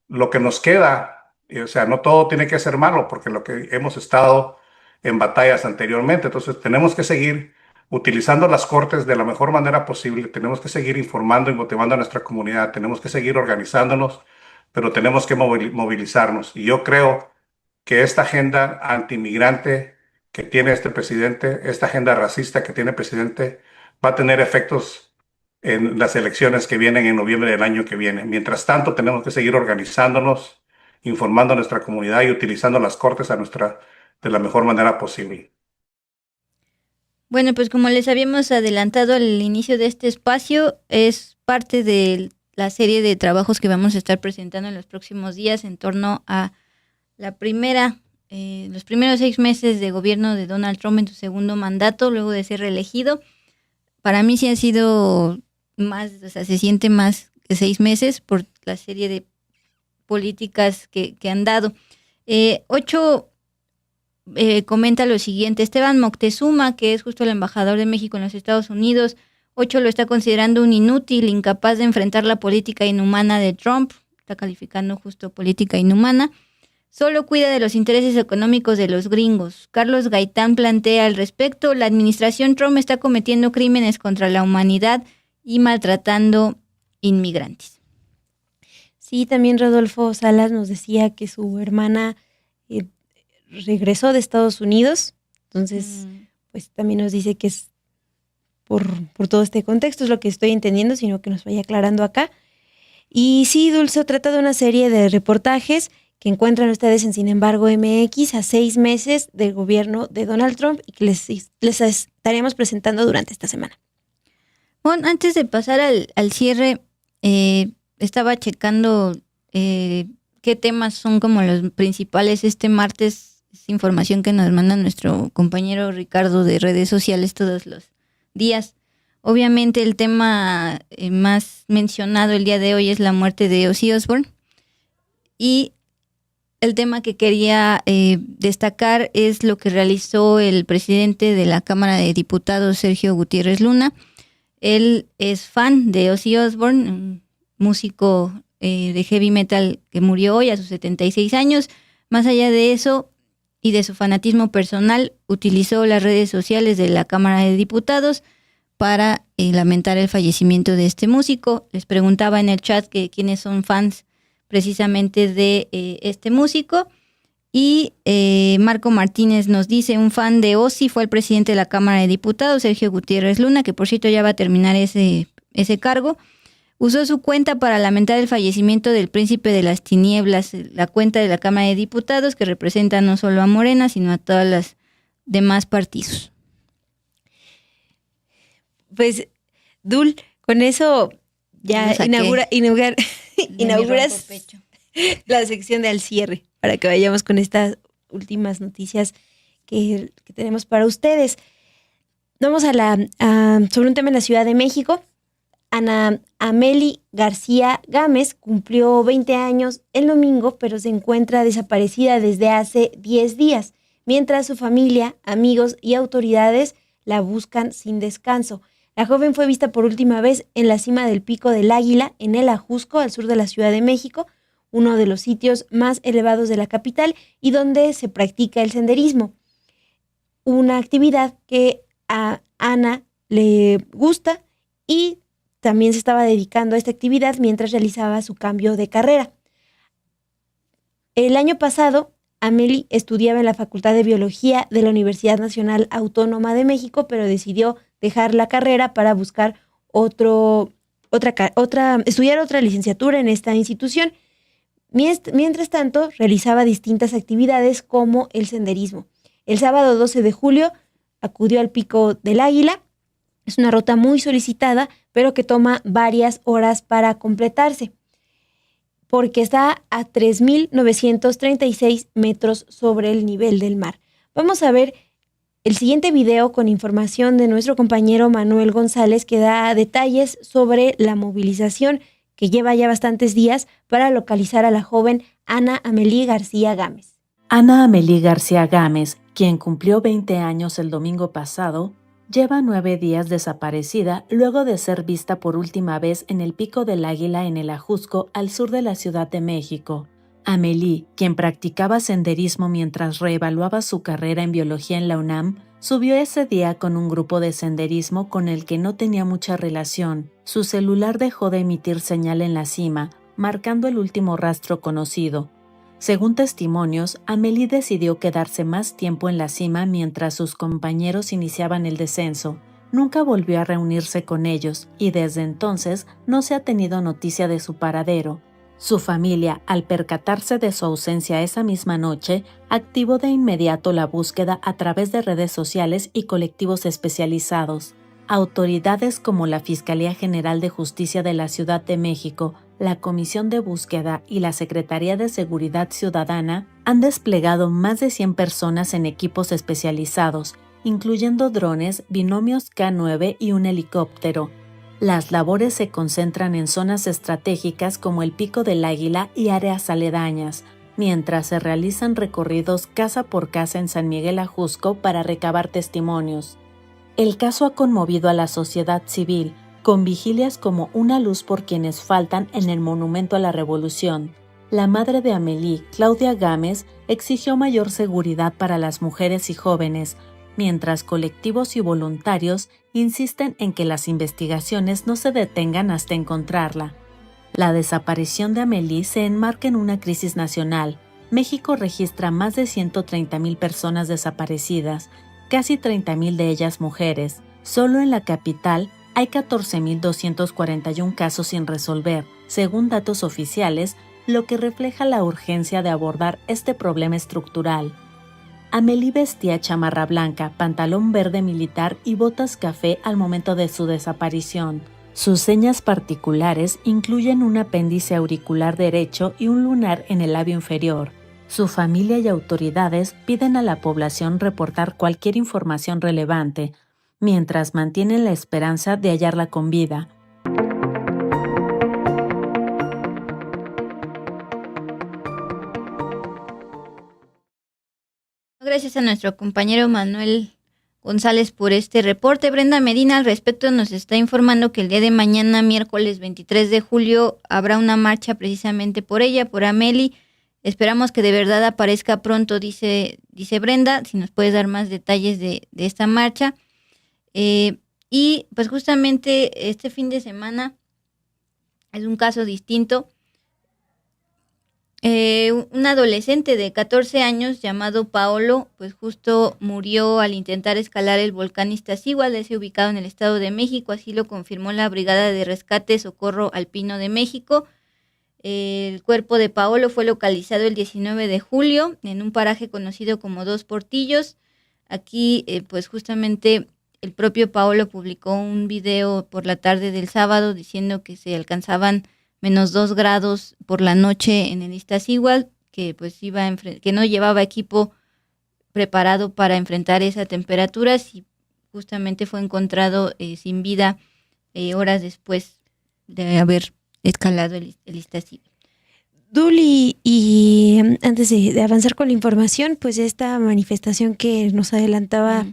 lo que nos queda, o sea, no todo tiene que ser malo porque lo que hemos estado en batallas anteriormente. Entonces, tenemos que seguir utilizando las cortes de la mejor manera posible. Tenemos que seguir informando y motivando a nuestra comunidad. Tenemos que seguir organizándonos, pero tenemos que movilizarnos. Y yo creo que esta agenda antimigrante que tiene este presidente, esta agenda racista que tiene el presidente, va a tener efectos en las elecciones que vienen en noviembre del año que viene. Mientras tanto, tenemos que seguir organizándonos, informando a nuestra comunidad y utilizando las cortes de la mejor manera posible. Bueno, pues como les habíamos adelantado al inicio de este espacio, es parte de la serie de trabajos que vamos a estar presentando en los próximos días en torno a los primeros 6 meses de gobierno de Donald Trump en su segundo mandato, luego de ser reelegido. Para mí sí ha sido más, o sea, se siente más que 6 meses por la serie de políticas que han dado. 8 comenta lo siguiente: Esteban Moctezuma, que es justo el embajador de México en los Estados Unidos, 8 lo está considerando un inútil, incapaz de enfrentar la política inhumana de Trump, está calificando justo política inhumana, solo cuida de los intereses económicos de los gringos. Carlos Gaitán plantea al respecto: la administración Trump está cometiendo crímenes contra la humanidad y maltratando inmigrantes. Sí, también Rodolfo Salas nos decía que su hermana regresó de Estados Unidos, entonces pues también nos dice que es por todo este contexto, es lo que estoy entendiendo, sino que nos vaya aclarando acá. Y sí, Dulce, trata de una serie de reportajes que encuentran ustedes en Sin embargo MX a 6 meses del gobierno de Donald Trump y que les estaremos presentando durante esta semana. Bueno, antes de pasar al cierre, estaba checando qué temas son como los principales este martes. Es información que nos manda nuestro compañero Ricardo de redes sociales todos los días. Obviamente el tema más mencionado el día de hoy es la muerte de Ozzy Osbourne. Y el tema que quería destacar es lo que realizó el presidente de la Cámara de Diputados, Sergio Gutiérrez Luna. Él es fan de Ozzy Osbourne, un músico de heavy metal que murió hoy a sus 76 años. Más allá de eso y de su fanatismo personal, utilizó las redes sociales de la Cámara de Diputados para lamentar el fallecimiento de este músico. Les preguntaba en el chat que quiénes son fans precisamente de este músico. Y Marco Martínez nos dice: un fan de Ozzy fue el presidente de la Cámara de Diputados, Sergio Gutiérrez Luna, que por cierto ya va a terminar ese cargo. Usó su cuenta para lamentar el fallecimiento del príncipe de las tinieblas, la cuenta de la Cámara de Diputados, que representa no solo a Morena, sino a todas las demás partidos. Pues, Dul, con eso ya inauguras la sección de al cierre, para que vayamos con estas últimas noticias que tenemos para ustedes. Vamos sobre un tema en la Ciudad de México. Ana Ameli García Gámez cumplió 20 años el domingo, pero se encuentra desaparecida desde hace 10 días, mientras su familia, amigos y autoridades la buscan sin descanso. La joven fue vista por última vez en la cima del Pico del Águila, en el Ajusco, al sur de la Ciudad de México, uno de los sitios más elevados de la capital y donde se practica el senderismo. Una actividad que a Ana le gusta y también se estaba dedicando a esta actividad mientras realizaba su cambio de carrera. El año pasado, Ameli estudiaba en la Facultad de Biología de la Universidad Nacional Autónoma de México, pero decidió dejar la carrera para buscar estudiar otra licenciatura en esta institución. Mientras tanto, realizaba distintas actividades como el senderismo. El sábado 12 de julio acudió al Pico del Águila. Es una ruta muy solicitada, pero que toma varias horas para completarse, porque está a 3.936 metros sobre el nivel del mar. Vamos a ver el siguiente video con información de nuestro compañero Manuel González, que da detalles sobre la movilización que lleva ya bastantes días para localizar a la joven Ana Ameli García Gámez. Ana Ameli García Gámez, quien cumplió 20 años el domingo pasado, lleva 9 días desaparecida luego de ser vista por última vez en el Pico del Águila en el Ajusco, al sur de la Ciudad de México. Ameli, quien practicaba senderismo mientras reevaluaba su carrera en biología en la UNAM, subió ese día con un grupo de senderismo con el que no tenía mucha relación. Su celular dejó de emitir señal en la cima, marcando el último rastro conocido. Según testimonios, Ameli decidió quedarse más tiempo en la cima mientras sus compañeros iniciaban el descenso. Nunca volvió a reunirse con ellos y desde entonces no se ha tenido noticia de su paradero. Su familia, al percatarse de su ausencia esa misma noche, activó de inmediato la búsqueda a través de redes sociales y colectivos especializados. autoridades como la Fiscalía General de Justicia de la Ciudad de México, la Comisión de Búsqueda y la Secretaría de Seguridad Ciudadana han desplegado más de 100 personas en equipos especializados, incluyendo drones, binomios K9 y un helicóptero. Las labores se concentran en zonas estratégicas como el Pico del Águila y áreas aledañas, mientras se realizan recorridos casa por casa en San Miguel Ajusco para recabar testimonios. El caso ha conmovido a la sociedad civil, con vigilias como Una luz por quienes faltan en el Monumento a la Revolución. La madre de Amélie, Claudia Gámez, exigió mayor seguridad para las mujeres y jóvenes, mientras colectivos y voluntarios insisten en que las investigaciones no se detengan hasta encontrarla. La desaparición de Amélie se enmarca en una crisis nacional. México registra más de 130,000 personas desaparecidas, casi 30,000 de ellas mujeres. Solo en la capital hay 14,241 casos sin resolver, según datos oficiales, lo que refleja la urgencia de abordar este problema estructural. Amélie vestía chamarra blanca, pantalón verde militar y botas café al momento de su desaparición. Sus señas particulares incluyen un apéndice auricular derecho y un lunar en el labio inferior. Su familia y autoridades piden a la población reportar cualquier información relevante, mientras mantienen la esperanza de hallarla con vida. Gracias a nuestro compañero Manuel González por este reporte. Brenda Medina al respecto nos está informando que el día de mañana, miércoles 23 de julio, habrá una marcha precisamente por ella, por Amélie. Esperamos que de verdad aparezca pronto, dice Brenda, si nos puedes dar más detalles de esta marcha. Y pues justamente este fin de semana es un caso distinto. Un adolescente de 14 años llamado Paolo, pues justo murió al intentar escalar el volcán Iztaccíhuatl, ese ubicado en el Estado de México, así lo confirmó la Brigada de Rescate Socorro Alpino de México. El cuerpo de Paolo fue localizado el 19 de julio en un paraje conocido como Dos Portillos. Aquí, pues justamente el propio Paolo publicó un video por la tarde del sábado diciendo que se alcanzaban -2 grados por la noche en el Iztaccíhuatl, que pues que no llevaba equipo preparado para enfrentar esa temperatura, y justamente fue encontrado sin vida horas después de haber escalado el Iztaccíhuatl. Duli, y antes de avanzar con la información, pues esta manifestación que nos adelantaba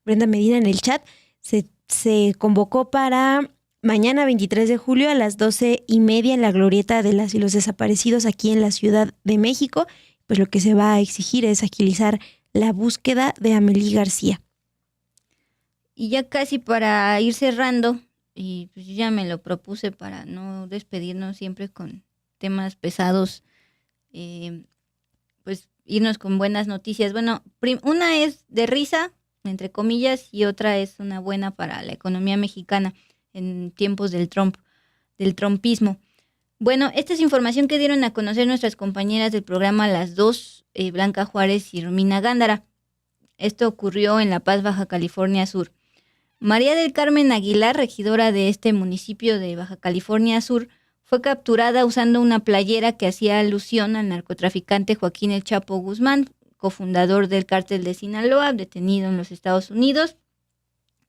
Brenda Medina en el chat, se convocó para mañana 23 de julio a las 12:30 en la glorieta de las y los desaparecidos aquí en la Ciudad de México. Pues lo que se va a exigir es agilizar la búsqueda de Amélie García. Y ya casi para ir cerrando, y pues yo ya me lo propuse para no despedirnos siempre con temas pesados, pues irnos con buenas noticias. Bueno, una es de risa, entre comillas, y otra es una buena para la economía mexicana en tiempos del trumpismo. Bueno, esta es información que dieron a conocer nuestras compañeras del programa Las Dos, Blanca Juárez y Romina Gándara. Esto ocurrió en La Paz, Baja California Sur. María del Carmen Aguilar, regidora de este municipio de Baja California Sur, fue capturada usando una playera que hacía alusión al narcotraficante Joaquín El Chapo Guzmán, cofundador del cártel de Sinaloa, detenido en los Estados Unidos.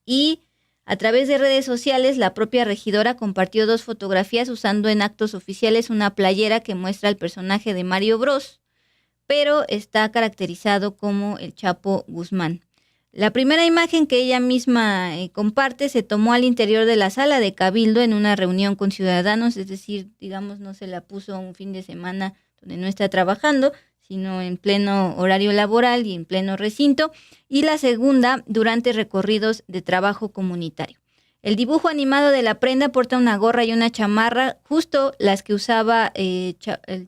Y a través de redes sociales, la propia regidora compartió 2 fotografías usando en actos oficiales una playera que muestra al personaje de Mario Bros, pero está caracterizado como El Chapo Guzmán. La primera imagen que ella misma comparte se tomó al interior de la sala de Cabildo en una reunión con ciudadanos, es decir, digamos, no se la puso un fin de semana donde no está trabajando, sino en pleno horario laboral y en pleno recinto, y la segunda durante recorridos de trabajo comunitario. El dibujo animado de la prenda porta una gorra y una chamarra, justo las que usaba el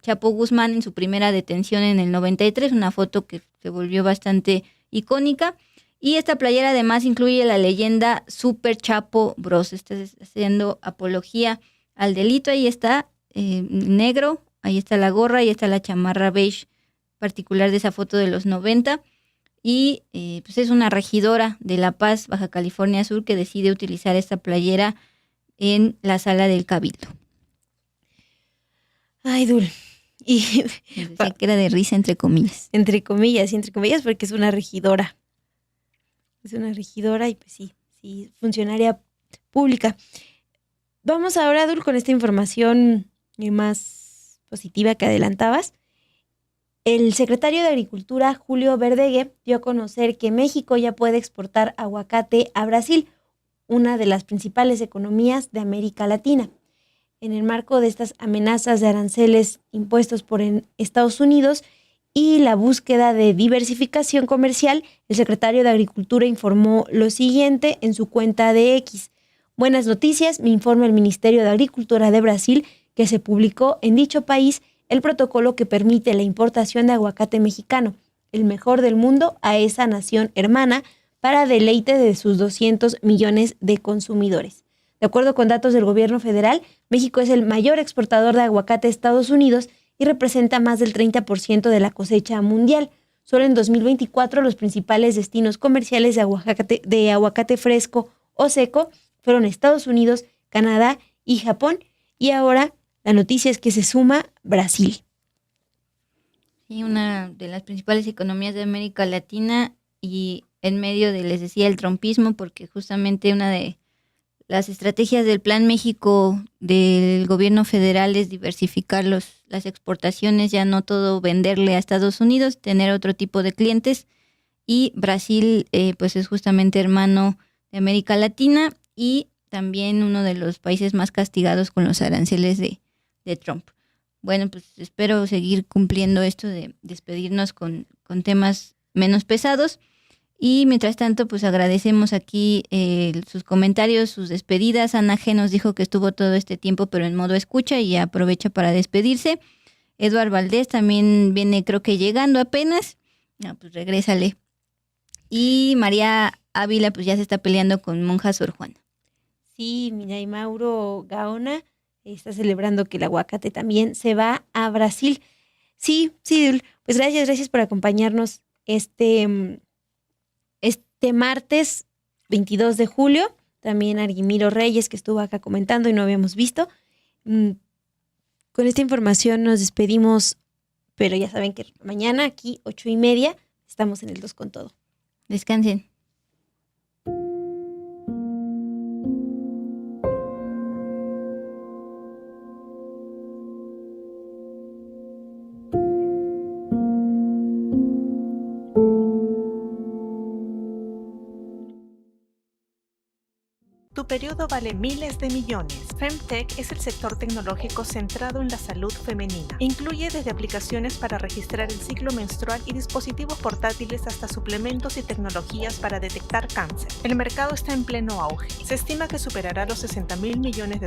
Chapo Guzmán en su primera detención en el 93, una foto que se volvió bastante icónica. Y esta playera además incluye la leyenda Super Chapo Bros. Está haciendo apología al delito. Ahí está negro, ahí está la gorra, ahí está la chamarra beige particular de esa foto de los 90. y pues es una regidora de La Paz, Baja California Sur, que decide utilizar esta playera en la sala del Cabildo. Ay, Dul. Y decía que era de risa, entre comillas. Entre comillas, porque es una regidora. Es una regidora y pues sí, funcionaria pública. Vamos ahora, Dul, con esta información más positiva que adelantabas. El secretario de Agricultura, Julio Verdeguer, dio a conocer que México ya puede exportar aguacate a Brasil, una de las principales economías de América Latina. En el marco de estas amenazas de aranceles impuestos por Estados Unidos y la búsqueda de diversificación comercial, el secretario de Agricultura informó lo siguiente en su cuenta de X. Buenas noticias, me informa el Ministerio de Agricultura de Brasil que se publicó en dicho país el protocolo que permite la importación de aguacate mexicano, el mejor del mundo, a esa nación hermana para deleite de sus 200 millones de consumidores. De acuerdo con datos del gobierno federal, México es el mayor exportador de aguacate a Estados Unidos y representa más del 30% de la cosecha mundial. Solo en 2024 los principales destinos comerciales de aguacate fresco o seco fueron Estados Unidos, Canadá y Japón. Y ahora la noticia es que se suma Brasil. Sí, una de las principales economías de América Latina y en medio de, les decía, el trumpismo, porque justamente una de las estrategias del Plan México del gobierno federal es diversificar las exportaciones, ya no todo venderle a Estados Unidos, tener otro tipo de clientes. Y Brasil pues es justamente hermano de América Latina y también uno de los países más castigados con los aranceles de Trump. Bueno, pues espero seguir cumpliendo esto de despedirnos con temas menos pesados. Y mientras tanto, pues agradecemos aquí sus comentarios, sus despedidas. Ana G. nos dijo que estuvo todo este tiempo, pero en modo escucha y aprovecha para despedirse. Eduard Valdés también viene, creo que llegando apenas. No, pues regrésale. Y María Ávila, pues ya se está peleando con Monja Sor Juana. Sí, mira, y Mauro Gaona está celebrando que el aguacate también se va a Brasil. Sí, pues gracias por acompañarnos este martes 22 de julio. También Arguimiro Reyes, que estuvo acá comentando y no habíamos visto. Con esta información nos despedimos, pero ya saben que mañana aquí 8:30 estamos en el 2 con todo. Descansen. Tu periodo vale miles de millones. Femtech es el sector tecnológico centrado en la salud femenina. Incluye desde aplicaciones para registrar el ciclo menstrual y dispositivos portátiles hasta suplementos y tecnologías para detectar cáncer. El mercado está en pleno auge. Se estima que superará los $60,000 millones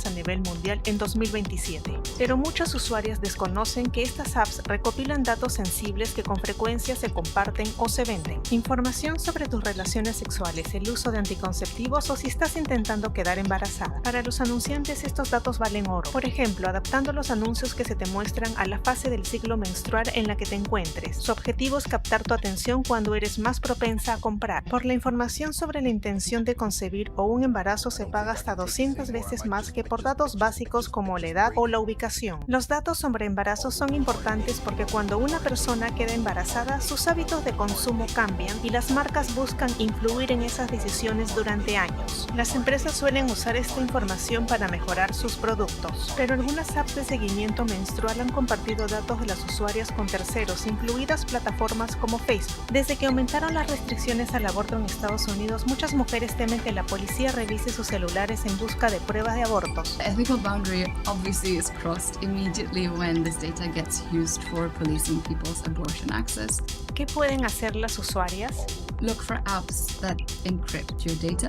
a nivel mundial en 2027. Pero muchas usuarias desconocen que estas apps recopilan datos sensibles que con frecuencia se comparten o se venden. Información sobre tus relaciones sexuales, el uso de anticonceptivos o si estás intentando quedar embarazada. Para los anunciantes estos datos valen oro. Por ejemplo, adaptando los anuncios que se te muestran a la fase del ciclo menstrual en la que te encuentres. Su objetivo es captar tu atención cuando eres más propensa a comprar. Por la información sobre la intención de concebir o un embarazo se paga hasta 200 veces más que por datos básicos como la edad o la ubicación. Los datos sobre embarazos son importantes porque cuando una persona queda embarazada, sus hábitos de consumo cambian y las marcas buscan influir en esas decisiones durante años. Las empresas suelen usar esta información para mejorar sus productos, pero algunas apps de seguimiento menstrual han compartido datos de las usuarias con terceros, incluidas plataformas como Facebook. Desde que aumentaron las restricciones al aborto en Estados Unidos, muchas mujeres temen que la policía revise sus celulares en busca de pruebas de abortos. The ethical boundary obviously is crossed immediately when this data gets used for policing people's abortion access. ¿Qué pueden hacer las usuarias? Look for apps that encrypt your data,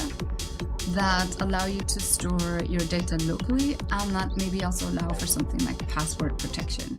that allow you to store your data locally, and that maybe also allow for something like password protection.